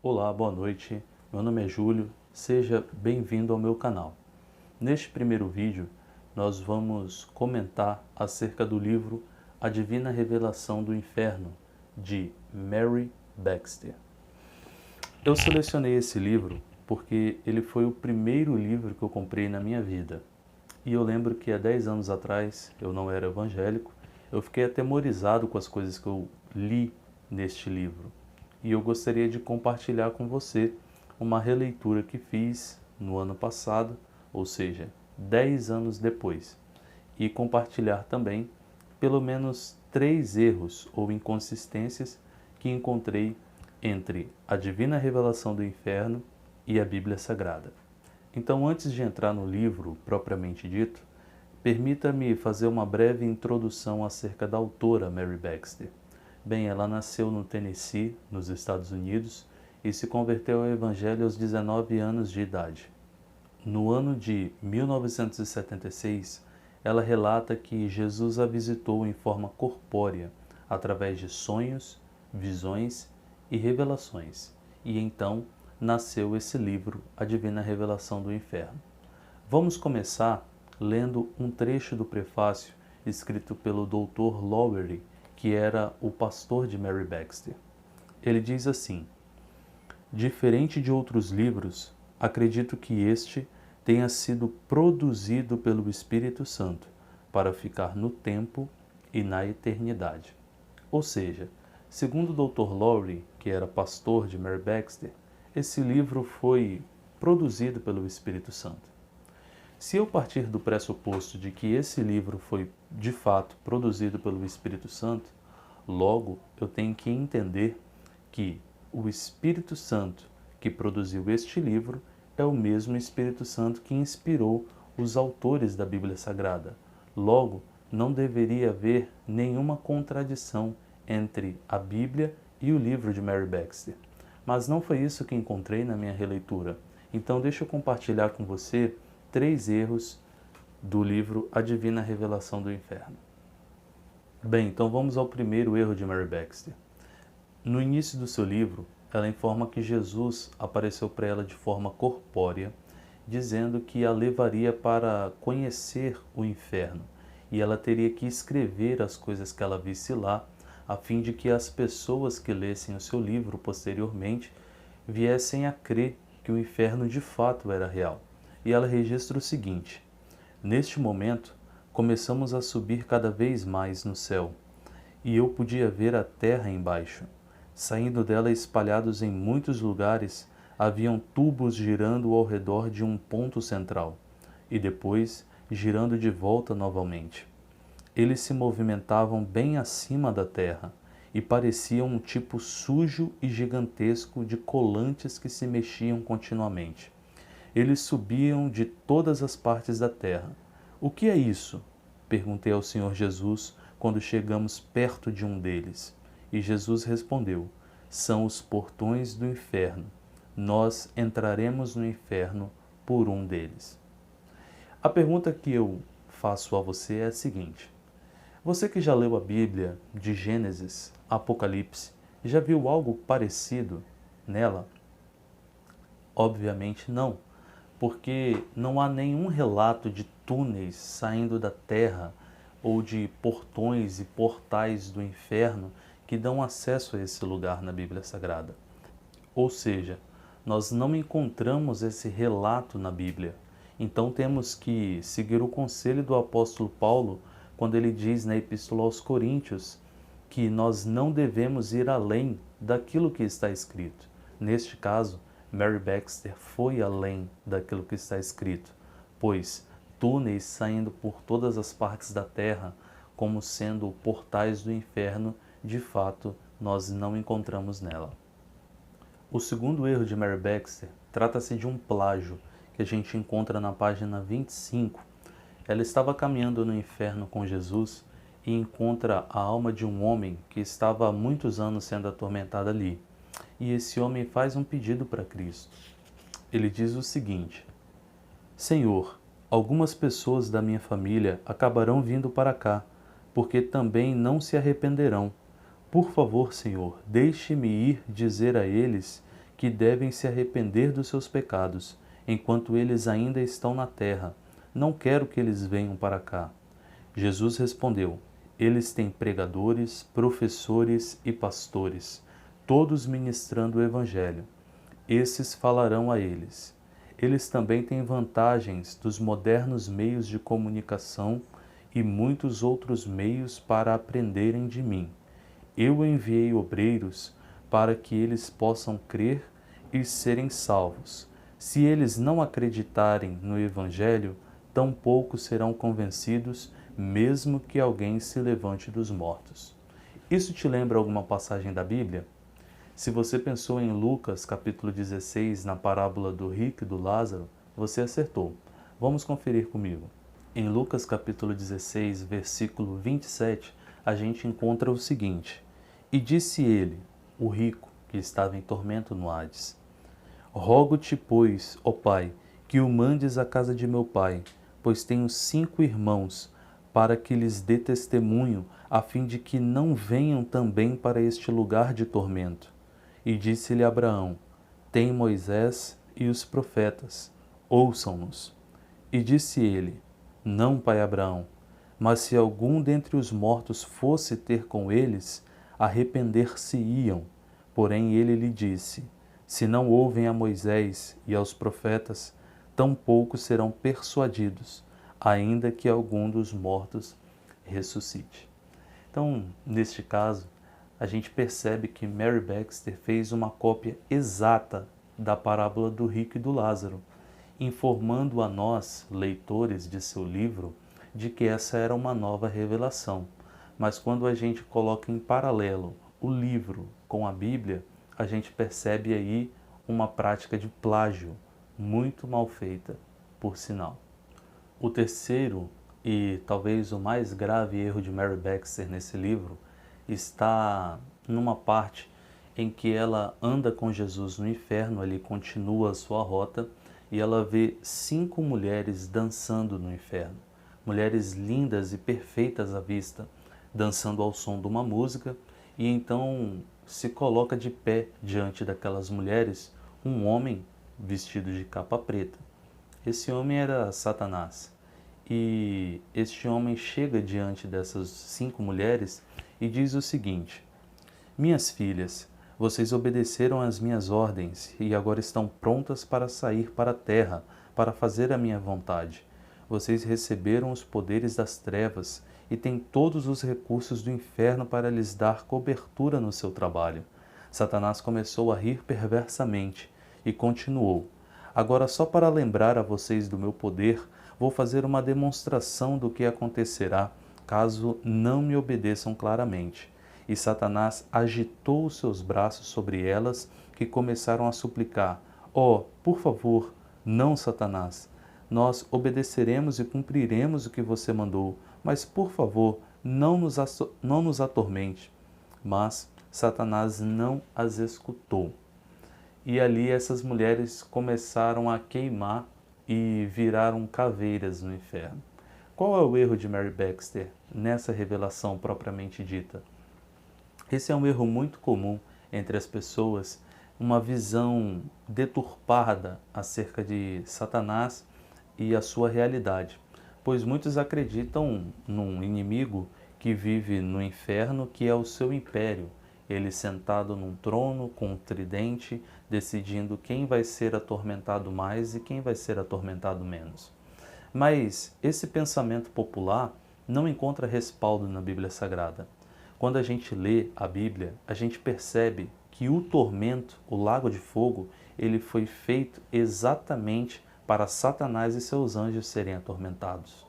Olá, boa noite. Meu nome é Júlio. Seja bem-vindo ao meu canal. Neste primeiro vídeo, nós vamos comentar acerca do livro A Divina Revelação do Inferno, de Mary Baxter. Eu selecionei esse livro porque ele foi o primeiro livro que eu comprei na minha vida. E eu lembro que há 10 anos atrás, eu não era evangélico, eu fiquei atemorizado com as coisas que eu li neste livro. E eu gostaria de compartilhar com você uma releitura que fiz no ano passado, ou seja, 10 anos depois. E compartilhar também pelo menos 3 erros ou inconsistências que encontrei entre a Divina Revelação do Inferno e a Bíblia Sagrada. Então, antes de entrar no livro propriamente dito, permita-me fazer uma breve introdução acerca da autora Mary Baxter. Bem, ela nasceu no Tennessee, nos Estados Unidos, e se converteu ao Evangelho aos 19 anos de idade. No ano de 1976, ela relata que Jesus a visitou em forma corpórea, através de sonhos, visões e revelações, e então nasceu esse livro, A Divina Revelação do Inferno. Vamos começar lendo um trecho do prefácio escrito pelo Dr. Lowery, que era o pastor de Mary Baxter. Ele diz assim: diferente de outros livros, acredito que este tenha sido produzido pelo Espírito Santo para ficar no tempo e na eternidade. Ou seja, segundo o Dr. Lowery, que era pastor de Mary Baxter, esse livro foi produzido pelo Espírito Santo. Se eu partir do pressuposto de que esse livro foi de fato produzido pelo Espírito Santo, logo eu tenho que entender que o Espírito Santo que produziu este livro é o mesmo Espírito Santo que inspirou os autores da Bíblia Sagrada. Logo, não deveria haver nenhuma contradição entre a Bíblia e o livro de Mary Baxter. Mas não foi isso que encontrei na minha releitura. Então deixa eu compartilhar com você 3 erros do livro A Divina Revelação do Inferno. Bem, então vamos ao primeiro erro de Mary Baxter. No início do seu livro, ela informa que Jesus apareceu para ela de forma corpórea, dizendo que a levaria para conhecer o inferno, e ela teria que escrever as coisas que ela visse lá, a fim de que as pessoas que lessem o seu livro posteriormente viessem a crer que o inferno de fato era real. E ela registra o seguinte: neste momento, começamos a subir cada vez mais no céu, e eu podia ver a terra embaixo. Saindo dela espalhados em muitos lugares, haviam tubos girando ao redor de um ponto central, e depois girando de volta novamente. Eles se movimentavam bem acima da terra, e pareciam um tipo sujo e gigantesco de colantes que se mexiam continuamente. Eles subiam de todas as partes da terra. O que é isso? Perguntei ao Senhor Jesus quando chegamos perto de um deles. E Jesus respondeu: são os portões do inferno. Nós entraremos no inferno por um deles. A pergunta que eu faço a você é a seguinte: você que já leu a Bíblia de Gênesis, Apocalipse, já viu algo parecido nela? Obviamente não, porque não há nenhum relato de túneis saindo da terra ou de portões e portais do inferno que dão acesso a esse lugar na Bíblia Sagrada. Ou seja, nós não encontramos esse relato na Bíblia. Então temos que seguir o conselho do apóstolo Paulo quando ele diz na Epístola aos Coríntios que nós não devemos ir além daquilo que está escrito. Neste caso, Mary Baxter foi além daquilo que está escrito, pois túneis saindo por todas as partes da terra, como sendo portais do inferno, de fato, nós não encontramos nela. O segundo erro de Mary Baxter trata-se de um plágio que a gente encontra na página 25. Ela estava caminhando no inferno com Jesus e encontra a alma de um homem que estava há muitos anos sendo atormentado ali. E esse homem faz um pedido para Cristo. Ele diz o seguinte: Senhor, algumas pessoas da minha família acabarão vindo para cá, porque também não se arrependerão. Por favor, Senhor, deixe-me ir dizer a eles que devem se arrepender dos seus pecados, enquanto eles ainda estão na terra. Não quero que eles venham para cá. Jesus respondeu: Eles têm pregadores, professores e pastores, todos ministrando o Evangelho. Esses falarão a eles. Eles também têm vantagens dos modernos meios de comunicação e muitos outros meios para aprenderem de mim. Eu enviei obreiros para que eles possam crer e serem salvos. Se eles não acreditarem no Evangelho, tampouco serão convencidos, mesmo que alguém se levante dos mortos. Isso te lembra alguma passagem da Bíblia? Se você pensou em Lucas capítulo 16, na parábola do rico e do Lázaro, você acertou. Vamos conferir comigo. Em Lucas capítulo 16, versículo 27, a gente encontra o seguinte: E disse ele, o rico, que estava em tormento no Hades: Rogo-te, pois, ó Pai, que o mandes à casa de meu pai, pois tenho 5 irmãos, para que lhes dê testemunho, a fim de que não venham também para este lugar de tormento. E disse-lhe Abraão: Tem Moisés e os profetas, ouçam-nos. E disse ele: Não, pai Abraão, mas se algum dentre os mortos fosse ter com eles, arrepender-se-iam. Porém ele lhe disse: Se não ouvem a Moisés e aos profetas, tampouco serão persuadidos, ainda que algum dos mortos ressuscite. Então, neste caso, a gente percebe que Mary Baxter fez uma cópia exata da parábola do rico e do Lázaro, informando a nós, leitores de seu livro, de que essa era uma nova revelação. Mas quando a gente coloca em paralelo o livro com a Bíblia, a gente percebe aí uma prática de plágio muito mal feita, por sinal. O terceiro e talvez o mais grave erro de Mary Baxter nesse livro está numa parte em que ela anda com Jesus no inferno, ele continua a sua rota e ela vê 5 mulheres dançando no inferno. Mulheres lindas e perfeitas à vista, dançando ao som de uma música, e então se coloca de pé diante daquelas mulheres um homem vestido de capa preta. Esse homem era Satanás. E este homem chega diante dessas 5 mulheres e diz o seguinte: Minhas filhas, vocês obedeceram às minhas ordens e agora estão prontas para sair para a terra, para fazer a minha vontade. Vocês receberam os poderes das trevas e têm todos os recursos do inferno para lhes dar cobertura no seu trabalho. Satanás começou a rir perversamente e continuou: Agora, só para lembrar a vocês do meu poder, vou fazer uma demonstração do que acontecerá caso não me obedeçam claramente. E Satanás agitou os seus braços sobre elas, que começaram a suplicar: Oh, por favor, não, Satanás. Nós obedeceremos e cumpriremos o que você mandou, mas, por favor, não nos atormente. Mas Satanás não as escutou. E ali essas mulheres começaram a queimar e viraram caveiras no inferno. Qual é o erro de Mary Baxter nessa revelação propriamente dita? Esse é um erro muito comum entre as pessoas, uma visão deturpada acerca de Satanás e a sua realidade, pois muitos acreditam num inimigo que vive no inferno, que é o seu império, ele sentado num trono com um tridente, decidindo quem vai ser atormentado mais e quem vai ser atormentado menos. Mas esse pensamento popular não encontra respaldo na Bíblia Sagrada. Quando a gente lê a Bíblia, a gente percebe que o tormento, o lago de fogo, ele foi feito exatamente para Satanás e seus anjos serem atormentados.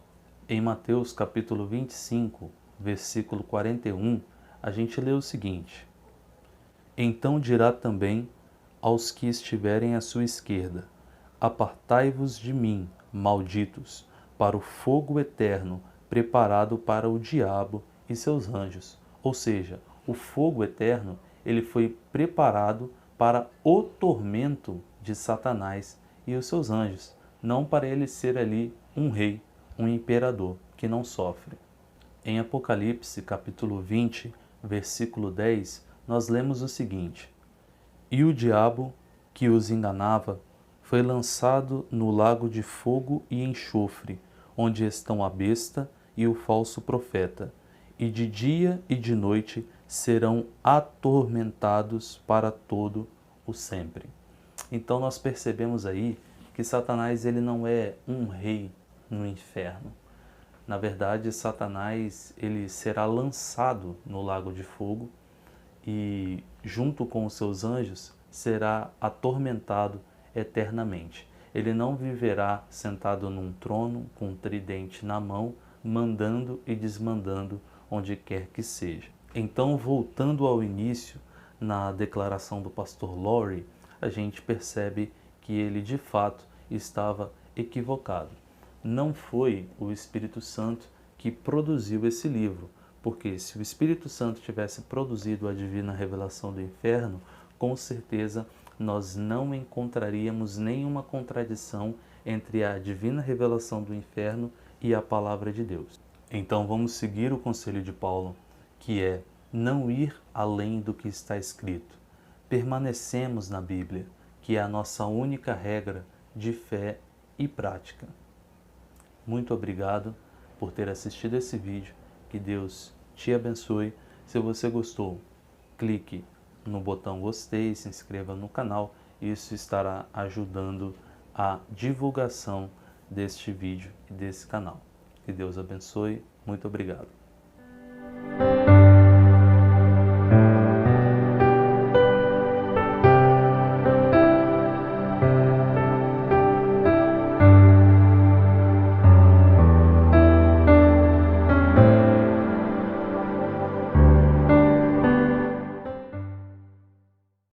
Em Mateus capítulo 25, versículo 41, a gente lê o seguinte: Então dirá também aos que estiverem à sua esquerda: Apartai-vos de mim, malditos, para o fogo eterno preparado para o diabo e seus anjos. Ou seja, o fogo eterno, ele foi preparado para o tormento de Satanás e os seus anjos, não para ele ser ali um rei, um imperador que não sofre. Em Apocalipse capítulo 20, versículo 10, nós lemos o seguinte: E o diabo que os enganava foi lançado no lago de fogo e enxofre, onde estão a besta e o falso profeta, e de dia e de noite serão atormentados para todo o sempre. Então nós percebemos aí que Satanás ele não é um rei no inferno. Na verdade, Satanás ele será lançado no lago de fogo e, junto com os seus anjos, será atormentado eternamente. Ele não viverá sentado num trono com um tridente na mão, mandando e desmandando onde quer que seja. Então, voltando ao início, na declaração do pastor Lowry, a gente percebe que ele de fato estava equivocado. Não foi o Espírito Santo que produziu esse livro, porque se o Espírito Santo tivesse produzido a divina revelação do inferno, com certeza nós não encontraríamos nenhuma contradição entre a divina revelação do inferno e a palavra de Deus. Então vamos seguir o conselho de Paulo, que é não ir além do que está escrito. Permanecemos na Bíblia, que é a nossa única regra de fé e prática. Muito obrigado por ter assistido esse vídeo. Que Deus te abençoe. Se você gostou, clique no botão gostei, se inscreva no canal. Isso estará ajudando a divulgação deste vídeo e desse canal. Que Deus abençoe. Muito obrigado.